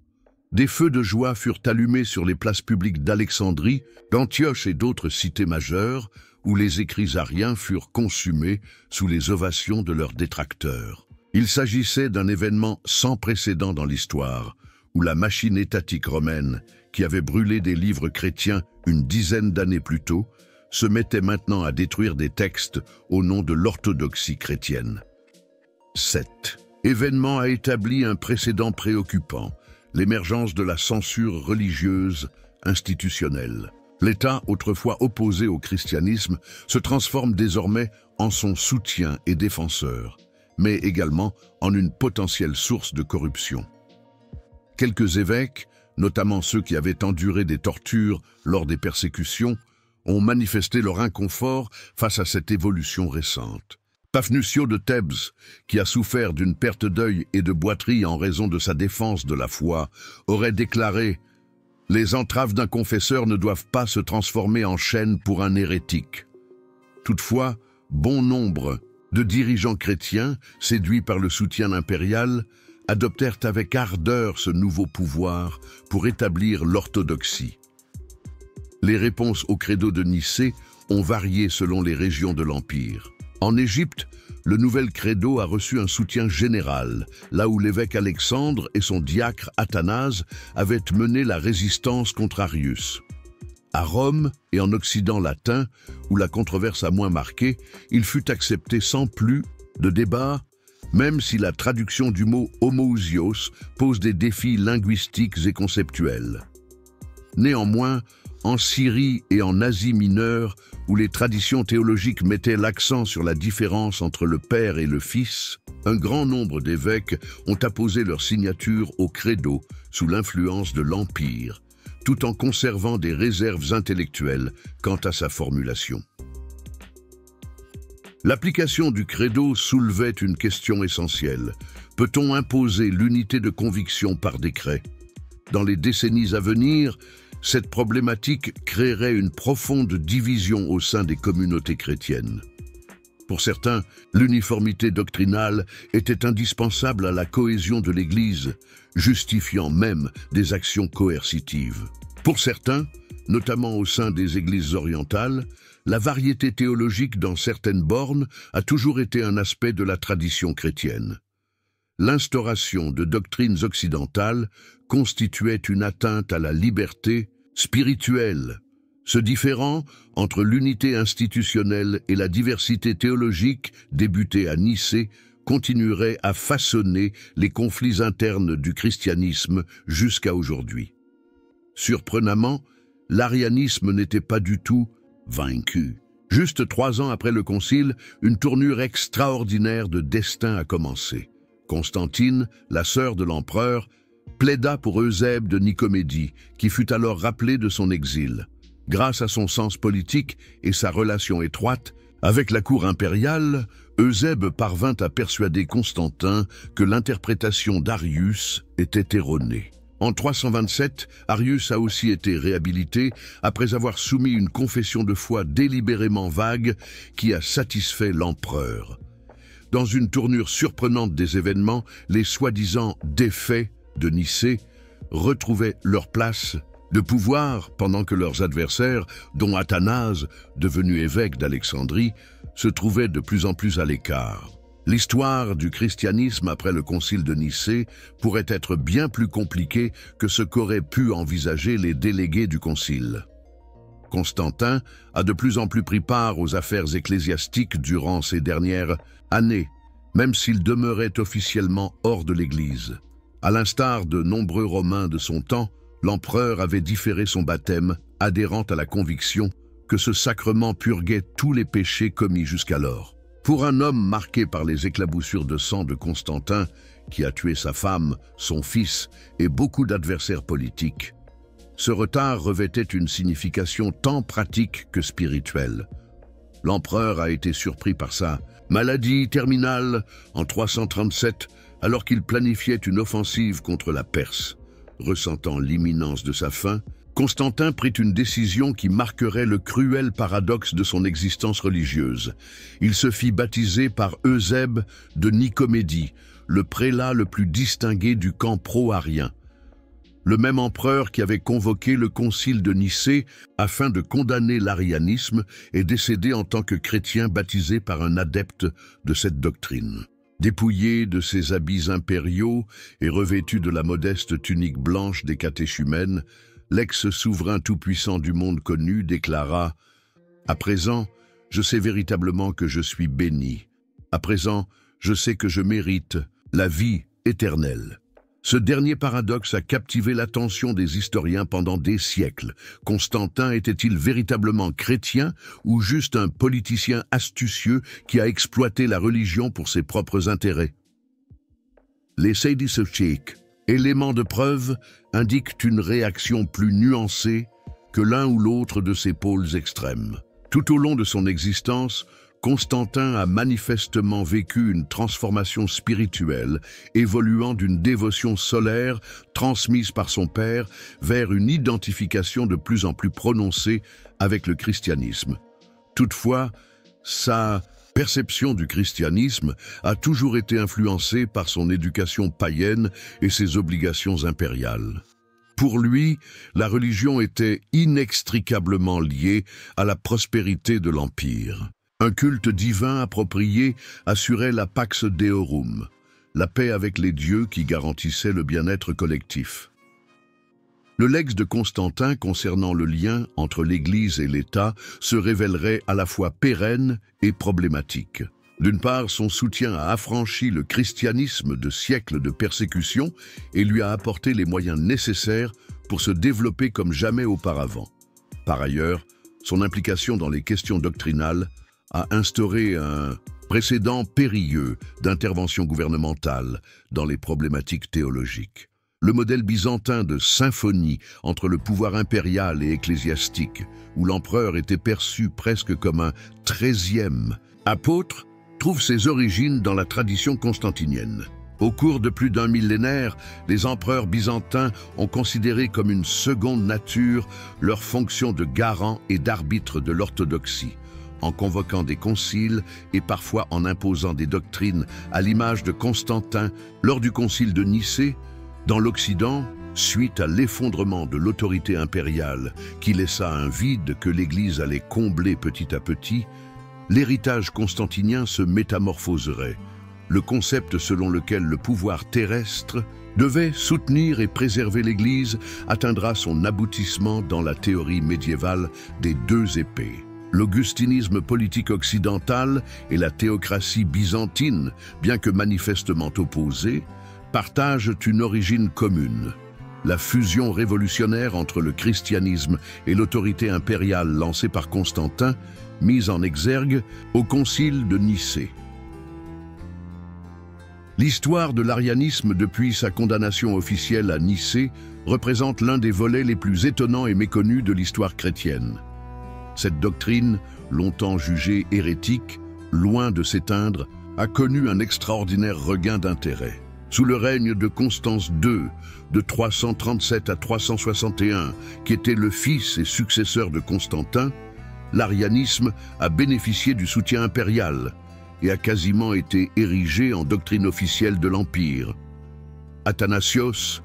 Des feux de joie furent allumés sur les places publiques d'Alexandrie, d'Antioche et d'autres cités majeures, où les écrits ariens furent consumés sous les ovations de leurs détracteurs. Il s'agissait d'un événement sans précédent dans l'histoire, où la machine étatique romaine, qui avait brûlé des livres chrétiens une dizaine d'années plus tôt, se mettait maintenant à détruire des textes au nom de l'orthodoxie chrétienne. 7. Événement a établi un précédent préoccupant, l'émergence de la censure religieuse institutionnelle. L'État, autrefois opposé au christianisme, se transforme désormais en son soutien et défenseur, mais également en une potentielle source de corruption. Quelques évêques, notamment ceux qui avaient enduré des tortures lors des persécutions, ont manifesté leur inconfort face à cette évolution récente. Paphnutio de Thèbes, qui a souffert d'une perte d'œil et de boiterie en raison de sa défense de la foi, aurait déclaré « Les entraves d'un confesseur ne doivent pas se transformer en chaîne pour un hérétique ». Toutefois, bon nombre de dirigeants chrétiens, séduits par le soutien impérial, adoptèrent avec ardeur ce nouveau pouvoir pour établir l'orthodoxie. Les réponses au credo de Nicée ont varié selon les régions de l'Empire. En Égypte, le nouvel credo a reçu un soutien général, là où l'évêque Alexandre et son diacre Athanase avaient mené la résistance contre Arius. À Rome et en Occident latin, où la controverse a moins marqué, il fut accepté sans plus de débat, même si la traduction du mot homoousios pose des défis linguistiques et conceptuels. Néanmoins, en Syrie et en Asie mineure, où les traditions théologiques mettaient l'accent sur la différence entre le Père et le Fils, un grand nombre d'évêques ont apposé leur signature au credo sous l'influence de l'Empire, tout en conservant des réserves intellectuelles quant à sa formulation. L'application du credo soulevait une question essentielle. Peut-on imposer l'unité de conviction par décret? Dans les décennies à venir, cette problématique créerait une profonde division au sein des communautés chrétiennes. Pour certains, l'uniformité doctrinale était indispensable à la cohésion de l'Église, justifiant même des actions coercitives. Pour certains, notamment au sein des églises orientales, la variété théologique dans certaines bornes a toujours été un aspect de la tradition chrétienne. L'instauration de doctrines occidentales constituait une atteinte à la liberté spirituelle. Ce différend entre l'unité institutionnelle et la diversité théologique débutée à Nicée continuerait à façonner les conflits internes du christianisme jusqu'à aujourd'hui. Surprenamment, l'arianisme n'était pas du tout vaincu. Juste 3 ans après le concile, une tournure extraordinaire de destin a commencé. Constantine, la sœur de l'empereur, plaida pour Eusèbe de Nicomédie, qui fut alors rappelé de son exil. Grâce à son sens politique et sa relation étroite avec la cour impériale, Eusèbe parvint à persuader Constantin que l'interprétation d'Arius était erronée. En 327, Arius a aussi été réhabilité après avoir soumis une confession de foi délibérément vague qui a satisfait l'empereur. Dans une tournure surprenante des événements, les soi-disant défaits de Nicée retrouvaient leur place de pouvoir pendant que leurs adversaires, dont Athanase, devenu évêque d'Alexandrie, se trouvaient de plus en plus à l'écart. L'histoire du christianisme après le concile de Nicée pourrait être bien plus compliquée que ce qu'auraient pu envisager les délégués du concile. Constantin a de plus en plus pris part aux affaires ecclésiastiques durant ces dernières années, même s'il demeurait officiellement hors de l'Église. À l'instar de nombreux Romains de son temps, l'empereur avait différé son baptême, adhérant à la conviction que ce sacrement purguait tous les péchés commis jusqu'alors. Pour un homme marqué par les éclaboussures de sang de Constantin, qui a tué sa femme, son fils et beaucoup d'adversaires politiques, ce retard revêtait une signification tant pratique que spirituelle. L'empereur a été surpris par sa maladie terminale en 337, alors qu'il planifiait une offensive contre la Perse. Ressentant l'imminence de sa fin, Constantin prit une décision qui marquerait le cruel paradoxe de son existence religieuse. Il se fit baptiser par Eusèbe de Nicomédie, le prélat le plus distingué du camp pro-arien. Le même empereur qui avait convoqué le concile de Nicée afin de condamner l'arianisme est décédé en tant que chrétien baptisé par un adepte de cette doctrine. Dépouillé de ses habits impériaux et revêtu de la modeste tunique blanche des catéchumènes, l'ex-souverain tout-puissant du monde connu déclara « À présent, je sais véritablement que je suis béni. À présent, je sais que je mérite la vie éternelle. » Ce dernier paradoxe a captivé l'attention des historiens pendant des siècles. Constantin était-il véritablement chrétien ou juste un politicien astucieux qui a exploité la religion pour ses propres intérêts? Les sédiciotiques, éléments de preuve, indiquent une réaction plus nuancée que l'un ou l'autre de ces pôles extrêmes. Tout au long de son existence, Constantin a manifestement vécu une transformation spirituelle, évoluant d'une dévotion solaire transmise par son père vers une identification de plus en plus prononcée avec le christianisme. Toutefois, sa perception du christianisme a toujours été influencée par son éducation païenne et ses obligations impériales. Pour lui, la religion était inextricablement liée à la prospérité de l'Empire. Un culte divin approprié assurait la Pax Deorum, la paix avec les dieux qui garantissait le bien-être collectif. Le lex de Constantin concernant le lien entre l'Église et l'État se révélerait à la fois pérenne et problématique. D'une part, son soutien a affranchi le christianisme de siècles de persécution et lui a apporté les moyens nécessaires pour se développer comme jamais auparavant. Par ailleurs, son implication dans les questions doctrinales a instauré un précédent périlleux d'intervention gouvernementale dans les problématiques théologiques. Le modèle byzantin de symphonie entre le pouvoir impérial et ecclésiastique, où l'empereur était perçu presque comme un 13e apôtre, trouve ses origines dans la tradition constantinienne. Au cours de plus d'un millénaire, les empereurs byzantins ont considéré comme une seconde nature leur fonction de garant et d'arbitre de l'orthodoxie, en convoquant des conciles et parfois en imposant des doctrines à l'image de Constantin lors du concile de Nicée. Dans l'Occident, suite à l'effondrement de l'autorité impériale qui laissa un vide que l'Église allait combler petit à petit, l'héritage constantinien se métamorphoserait. Le concept selon lequel le pouvoir terrestre devait soutenir et préserver l'Église atteindra son aboutissement dans la théorie médiévale des deux épées. L'augustinisme politique occidental et la théocratie byzantine, bien que manifestement opposées, partagent une origine commune. La fusion révolutionnaire entre le christianisme et l'autorité impériale lancée par Constantin, mise en exergue au concile de Nicée. L'histoire de l'arianisme depuis sa condamnation officielle à Nicée représente l'un des volets les plus étonnants et méconnus de l'histoire chrétienne. Cette doctrine, longtemps jugée hérétique, loin de s'éteindre, a connu un extraordinaire regain d'intérêt. Sous le règne de Constance II, de 337 à 361, qui était le fils et successeur de Constantin, l'arianisme a bénéficié du soutien impérial et a quasiment été érigé en doctrine officielle de l'Empire. Athanasios,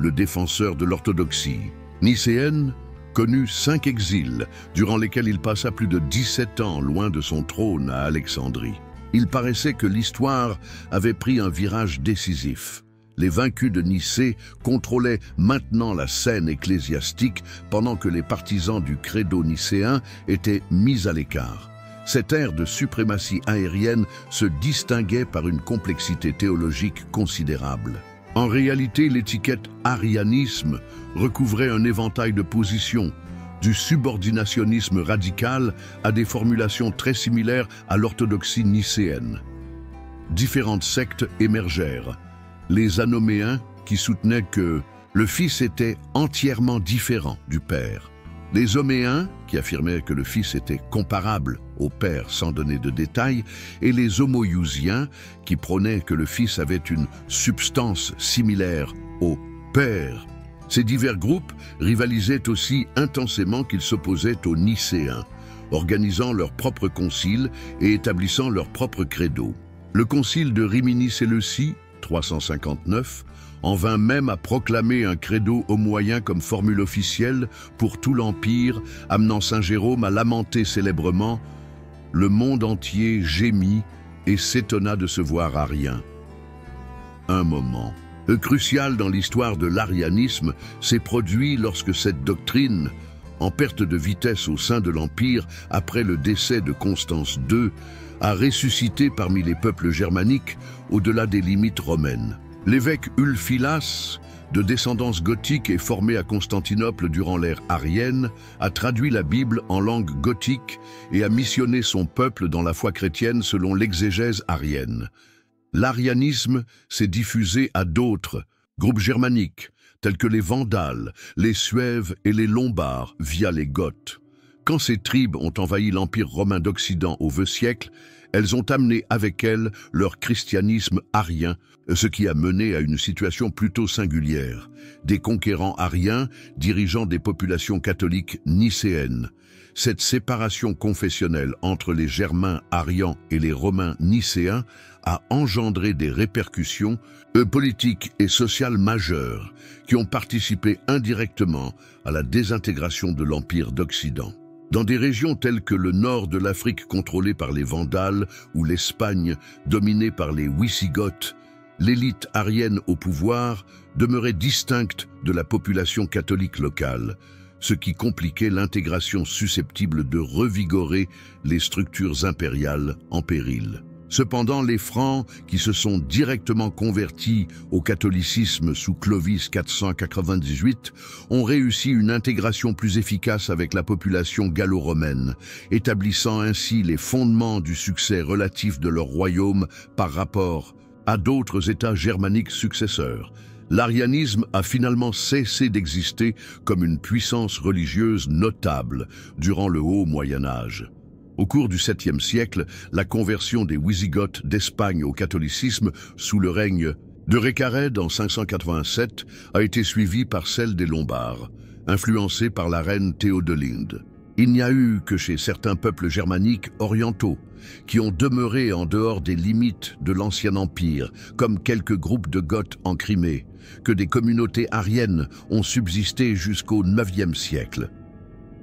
le défenseur de l'orthodoxie. Nicéenne connut 5 exils, durant lesquels il passa plus de 17 ans loin de son trône à Alexandrie. Il paraissait que l'histoire avait pris un virage décisif. Les vaincus de Nicée contrôlaient maintenant la scène ecclésiastique pendant que les partisans du credo nicéen étaient mis à l'écart. Cette ère de suprématie aérienne se distinguait par une complexité théologique considérable. En réalité, l'étiquette arianisme recouvrait un éventail de positions, du subordinationnisme radical à des formulations très similaires à l'orthodoxie nicéenne. Différentes sectes émergèrent. Les anoméens, qui soutenaient que le Fils était entièrement différent du Père. Les homéens, qui affirmaient que le Fils était comparable au Père sans donner de détails, et les homoiousiens, qui prônaient que le Fils avait une substance similaire au Père. Ces divers groupes rivalisaient aussi intensément qu'ils s'opposaient aux Nicéens, organisant leur propre concile et établissant leur propre credo. Le concile de Rimini-Séleucie, 359, en vint même à proclamer un credo homoïen comme formule officielle pour tout l'Empire, amenant saint Jérôme à lamenter célèbrement « Le monde entier gémit et s'étonna de se voir arien ». Un moment crucial dans l'histoire de l'arianisme s'est produit lorsque cette doctrine, en perte de vitesse au sein de l'Empire après le décès de Constance II, a ressuscité parmi les peuples germaniques au-delà des limites romaines. L'évêque Ulfilas, de descendance gothique et formé à Constantinople durant l'ère arienne, a traduit la Bible en langue gothique et a missionné son peuple dans la foi chrétienne selon l'exégèse arienne. L'arianisme s'est diffusé à d'autres groupes germaniques, tels que les Vandales, les Suèves et les Lombards via les Goths. Quand ces tribus ont envahi l'Empire romain d'Occident au VIe siècle, elles ont amené avec elles leur christianisme arien, ce qui a mené à une situation plutôt singulière. Des conquérants ariens dirigeant des populations catholiques nicéennes. Cette séparation confessionnelle entre les Germains arians et les Romains nicéens a engendré des répercussions politiques et sociales majeures qui ont participé indirectement à la désintégration de l'Empire d'Occident. Dans des régions telles que le nord de l'Afrique contrôlée par les Vandales ou l'Espagne dominée par les Wisigoths, l'élite arienne au pouvoir demeurait distincte de la population catholique locale, ce qui compliquait l'intégration susceptible de revigorer les structures impériales en péril. Cependant, les Francs, qui se sont directement convertis au catholicisme sous Clovis 498, ont réussi une intégration plus efficace avec la population gallo-romaine, établissant ainsi les fondements du succès relatif de leur royaume par rapport à d'autres États germaniques successeurs. L'arianisme a finalement cessé d'exister comme une puissance religieuse notable durant le Haut Moyen-Âge. Au cours du 7e siècle, la conversion des Wisigoths d'Espagne au catholicisme sous le règne de Récared en 587 a été suivie par celle des Lombards, influencée par la reine Théodolinde. Il n'y a eu que chez certains peuples germaniques orientaux, qui ont demeuré en dehors des limites de l'Ancien Empire, comme quelques groupes de Goths en Crimée, que des communautés ariennes ont subsisté jusqu'au 9e siècle.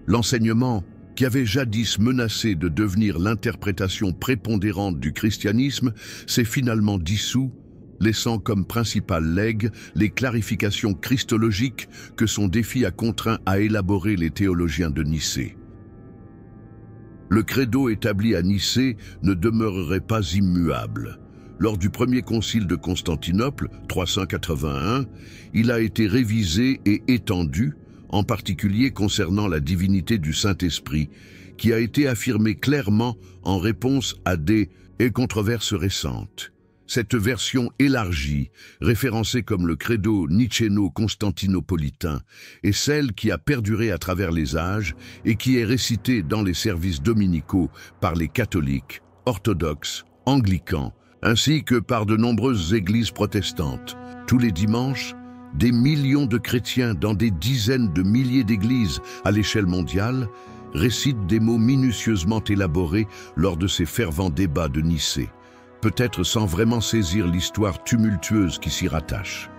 L'enseignement, qui avait jadis menacé de devenir l'interprétation prépondérante du christianisme, s'est finalement dissous, laissant comme principal legs les clarifications christologiques que son défi a contraint à élaborer les théologiens de Nicée. Le credo établi à Nicée ne demeurerait pas immuable. Lors du premier concile de Constantinople, 381, il a été révisé et étendu, en particulier concernant la divinité du Saint-Esprit, qui a été affirmée clairement en réponse à des controverses récentes. Cette version élargie, référencée comme le credo nicéno-constantinopolitain, est celle qui a perduré à travers les âges et qui est récitée dans les services dominicaux par les catholiques, orthodoxes, anglicans, ainsi que par de nombreuses églises protestantes. Tous les dimanches, des millions de chrétiens dans des dizaines de milliers d'églises à l'échelle mondiale récitent des mots minutieusement élaborés lors de ces fervents débats de Nicée, peut-être sans vraiment saisir l'histoire tumultueuse qui s'y rattache.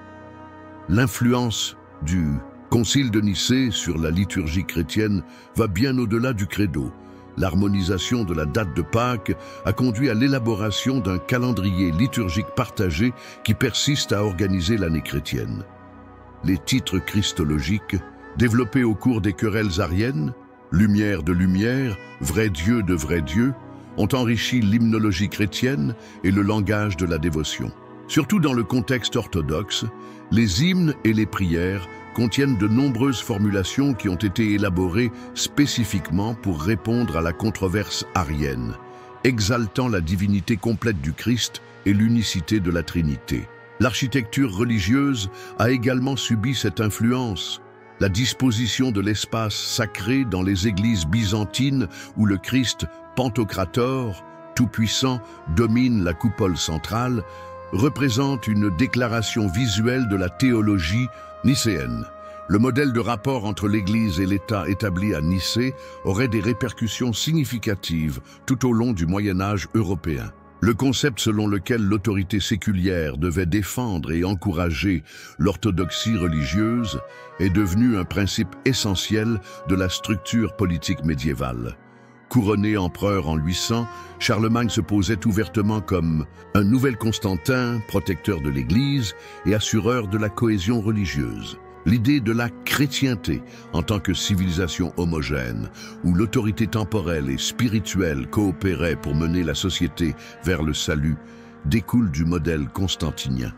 L'influence du Concile de Nicée sur la liturgie chrétienne va bien au-delà du credo. L'harmonisation de la date de Pâques a conduit à l'élaboration d'un calendrier liturgique partagé qui persiste à organiser l'année chrétienne. Les titres christologiques, développés au cours des querelles ariennes, lumière de lumière, vrai Dieu de vrai Dieu, ont enrichi l'hymnologie chrétienne et le langage de la dévotion. Surtout dans le contexte orthodoxe, les hymnes et les prières contiennent de nombreuses formulations qui ont été élaborées spécifiquement pour répondre à la controverse arienne, exaltant la divinité complète du Christ et l'unicité de la Trinité. L'architecture religieuse a également subi cette influence. La disposition de l'espace sacré dans les églises byzantines où le Christ Pantocrator, tout-puissant, domine la coupole centrale, représente une déclaration visuelle de la théologie nicéenne. Le modèle de rapport entre l'Église et l'État établi à Nicée aurait des répercussions significatives tout au long du Moyen-Âge européen. Le concept selon lequel l'autorité séculière devait défendre et encourager l'orthodoxie religieuse est devenu un principe essentiel de la structure politique médiévale. Couronné empereur en 800, Charlemagne se posait ouvertement comme un nouvel Constantin, protecteur de l'Église et assureur de la cohésion religieuse. L'idée de la chrétienté en tant que civilisation homogène, où l'autorité temporelle et spirituelle coopérait pour mener la société vers le salut, découle du modèle constantinien.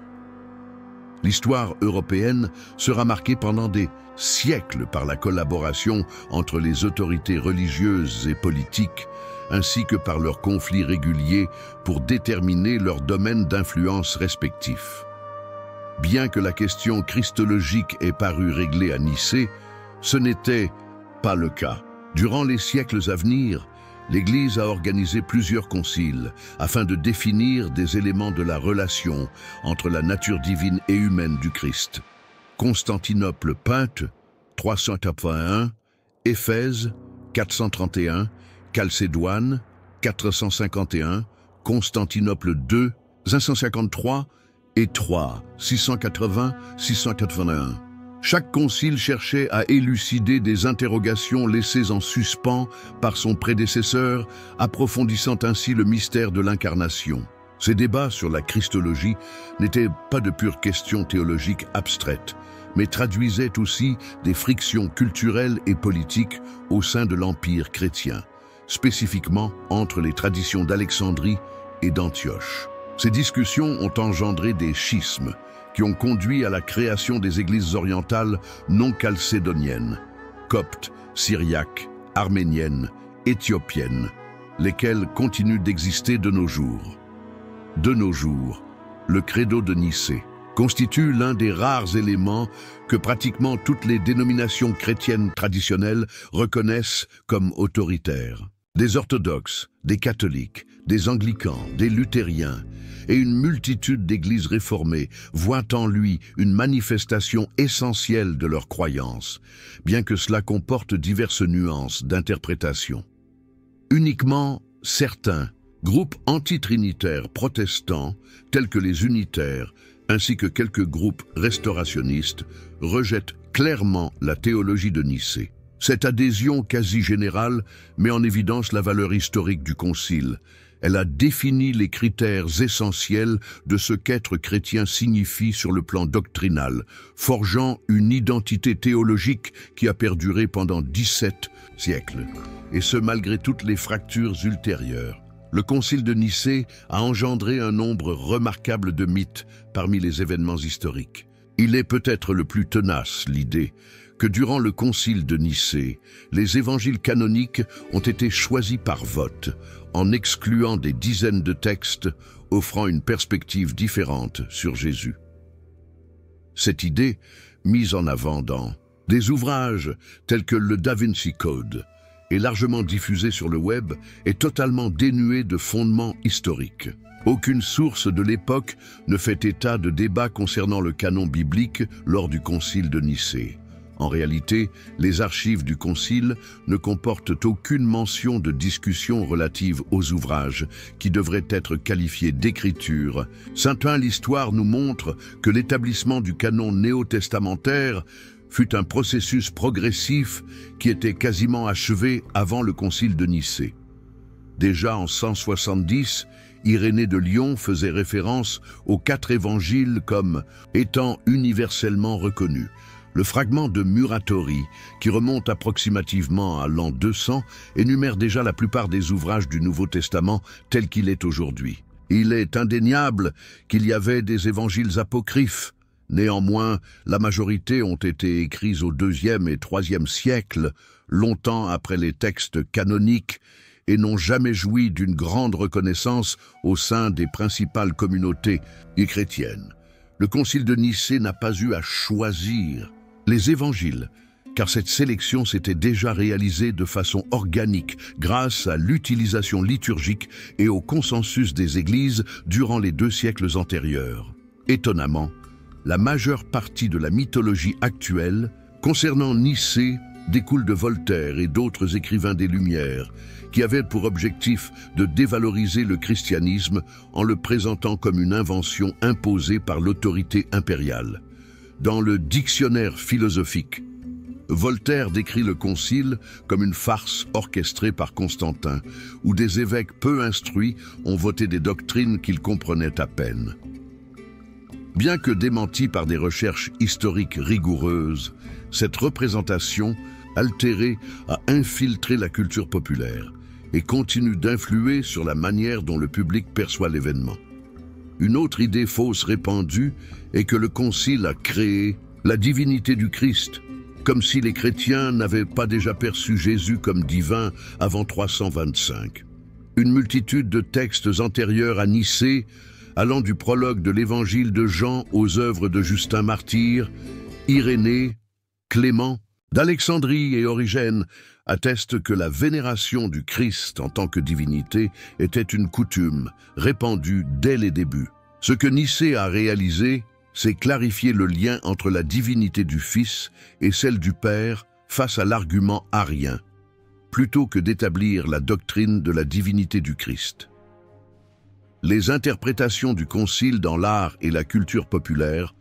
L'histoire européenne sera marquée pendant des siècles par la collaboration entre les autorités religieuses et politiques, ainsi que par leurs conflits réguliers pour déterminer leurs domaines d'influence respectifs. Bien que la question christologique ait paru réglée à Nicée, ce n'était pas le cas. Durant les siècles à venir, l'Église a organisé plusieurs conciles afin de définir des éléments de la relation entre la nature divine et humaine du Christ. Constantinople Pinte, 381, Éphèse, 431, Chalcédoine, 451, Constantinople II, 553 et 3, 680-681. Chaque concile cherchait à élucider des interrogations laissées en suspens par son prédécesseur, approfondissant ainsi le mystère de l'incarnation. Ces débats sur la christologie n'étaient pas de pures questions théologiques abstraites, mais traduisaient aussi des frictions culturelles et politiques au sein de l'Empire chrétien, spécifiquement entre les traditions d'Alexandrie et d'Antioche. Ces discussions ont engendré des schismes qui ont conduit à la création des églises orientales non chalcédoniennes, coptes, syriaques, arméniennes, éthiopiennes, lesquelles continuent d'exister de nos jours. De nos jours, le credo de Nicée constitue l'un des rares éléments que pratiquement toutes les dénominations chrétiennes traditionnelles reconnaissent comme autoritaires. Des orthodoxes, des catholiques, des anglicans, des luthériens et une multitude d'églises réformées voient en lui une manifestation essentielle de leur croyance, bien que cela comporte diverses nuances d'interprétation. Uniquement certains groupes antitrinitaires protestants, tels que les unitaires, ainsi que quelques groupes restaurationnistes, rejettent clairement la théologie de Nicée. Cette adhésion quasi générale met en évidence la valeur historique du Concile. Elle a défini les critères essentiels de ce qu'être chrétien signifie sur le plan doctrinal, forgeant une identité théologique qui a perduré pendant 17 siècles, et ce malgré toutes les fractures ultérieures. Le Concile de Nicée a engendré un nombre remarquable de mythes parmi les événements historiques. Il est peut-être le plus tenace l'idée que durant le Concile de Nicée, les évangiles canoniques ont été choisis par vote, en excluant des dizaines de textes offrant une perspective différente sur Jésus. Cette idée, mise en avant dans des ouvrages tels que le Da Vinci Code et largement diffusée sur le web, est totalement dénuée de fondements historiques. Aucune source de l'époque ne fait état de débats concernant le canon biblique lors du Concile de Nicée. En réalité, les archives du Concile ne comportent aucune mention de discussion relative aux ouvrages, qui devraient être qualifiés d'écriture. Saint-Ouen l'Histoire nous montre que l'établissement du canon néo-testamentaire fut un processus progressif qui était quasiment achevé avant le Concile de Nicée. Déjà en 170, Irénée de Lyon faisait référence aux 4 évangiles comme étant universellement reconnus. Le fragment de Muratori, qui remonte approximativement à l'an 200, énumère déjà la plupart des ouvrages du Nouveau Testament tel qu'il est aujourd'hui. Il est indéniable qu'il y avait des évangiles apocryphes. Néanmoins, la majorité ont été écrits au IIe et IIIe siècle, longtemps après les textes canoniques, et n'ont jamais joui d'une grande reconnaissance au sein des principales communautés chrétiennes. Le Concile de Nicée n'a pas eu à choisir les évangiles, car cette sélection s'était déjà réalisée de façon organique grâce à l'utilisation liturgique et au consensus des églises durant les 2 siècles antérieurs. Étonnamment, la majeure partie de la mythologie actuelle concernant Nicée découle de Voltaire et d'autres écrivains des Lumières, qui avaient pour objectif de dévaloriser le christianisme en le présentant comme une invention imposée par l'autorité impériale. Dans le Dictionnaire philosophique, Voltaire décrit le Concile comme une farce orchestrée par Constantin, où des évêques peu instruits ont voté des doctrines qu'ils comprenaient à peine. Bien que démentie par des recherches historiques rigoureuses, cette représentation altérée a infiltré la culture populaire et continue d'influer sur la manière dont le public perçoit l'événement. Une autre idée fausse répandue est que le Concile a créé la divinité du Christ, comme si les chrétiens n'avaient pas déjà perçu Jésus comme divin avant 325. Une multitude de textes antérieurs à Nicée, allant du prologue de l'évangile de Jean aux œuvres de Justin Martyr, Irénée, Clément, d'Alexandrie et Origène, attestent que la vénération du Christ en tant que divinité était une coutume répandue dès les débuts. Ce que Nicée a réalisé, c'est clarifier le lien entre la divinité du Fils et celle du Père face à l'argument arien, plutôt que d'établir la doctrine de la divinité du Christ. Les interprétations du Concile dans l'art et la culture populaire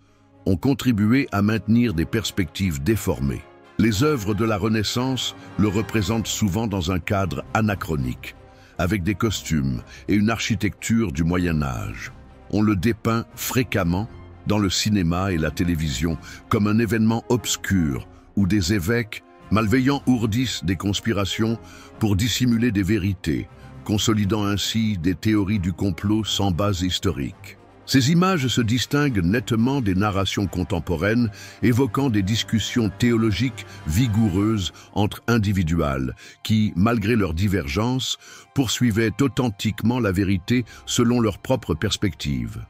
ont contribué à maintenir des perspectives déformées. Les œuvres de la Renaissance le représentent souvent dans un cadre anachronique, avec des costumes et une architecture du Moyen Âge. On le dépeint fréquemment dans le cinéma et la télévision comme un événement obscur où des évêques malveillants ourdissent des conspirations pour dissimuler des vérités, consolidant ainsi des théories du complot sans base historique. Ces images se distinguent nettement des narrations contemporaines, évoquant des discussions théologiques vigoureuses entre individuels qui, malgré leurs divergences, poursuivaient authentiquement la vérité selon leur propre perspective.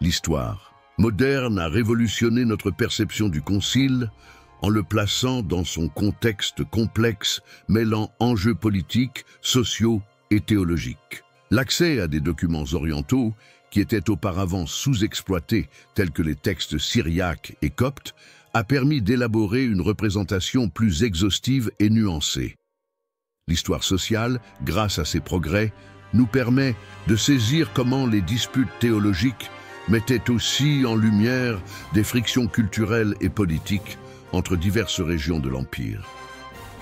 L'histoire moderne a révolutionné notre perception du Concile en le plaçant dans son contexte complexe, mêlant enjeux politiques, sociaux et théologiques. L'accès à des documents orientaux qui étaient auparavant sous-exploités, tels que les textes syriaques et coptes, a permis d'élaborer une représentation plus exhaustive et nuancée. L'histoire sociale, grâce à ces progrès, nous permet de saisir comment les disputes théologiques mettaient aussi en lumière des frictions culturelles et politiques entre diverses régions de l'Empire.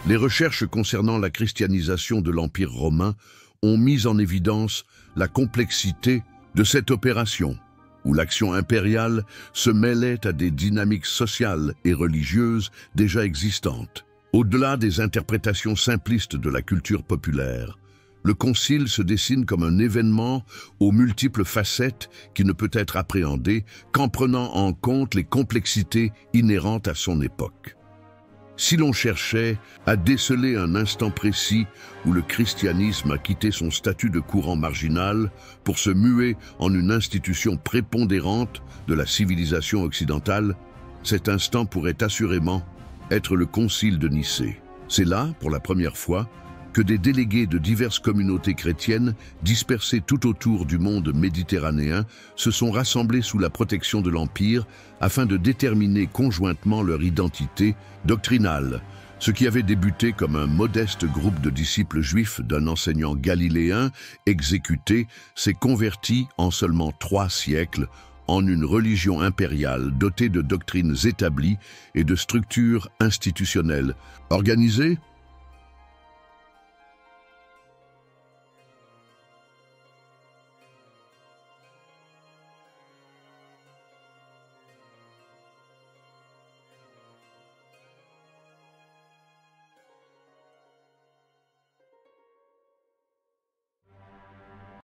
Les recherches concernant la christianisation de l'Empire romain ont mis en évidence la complexité de cette opération, où l'action impériale se mêlait à des dynamiques sociales et religieuses déjà existantes. Au-delà des interprétations simplistes de la culture populaire, le Concile se dessine comme un événement aux multiples facettes qui ne peut être appréhendé qu'en prenant en compte les complexités inhérentes à son époque. Si l'on cherchait à déceler un instant précis où le christianisme a quitté son statut de courant marginal pour se muer en une institution prépondérante de la civilisation occidentale, cet instant pourrait assurément être le Concile de Nicée. C'est là, pour la première fois, que des délégués de diverses communautés chrétiennes, dispersées tout autour du monde méditerranéen, se sont rassemblés sous la protection de l'Empire afin de déterminer conjointement leur identité doctrinale. Ce qui avait débuté comme un modeste groupe de disciples juifs d'un enseignant galiléen exécuté s'est converti en seulement 3 siècles en une religion impériale dotée de doctrines établies et de structures institutionnelles organisées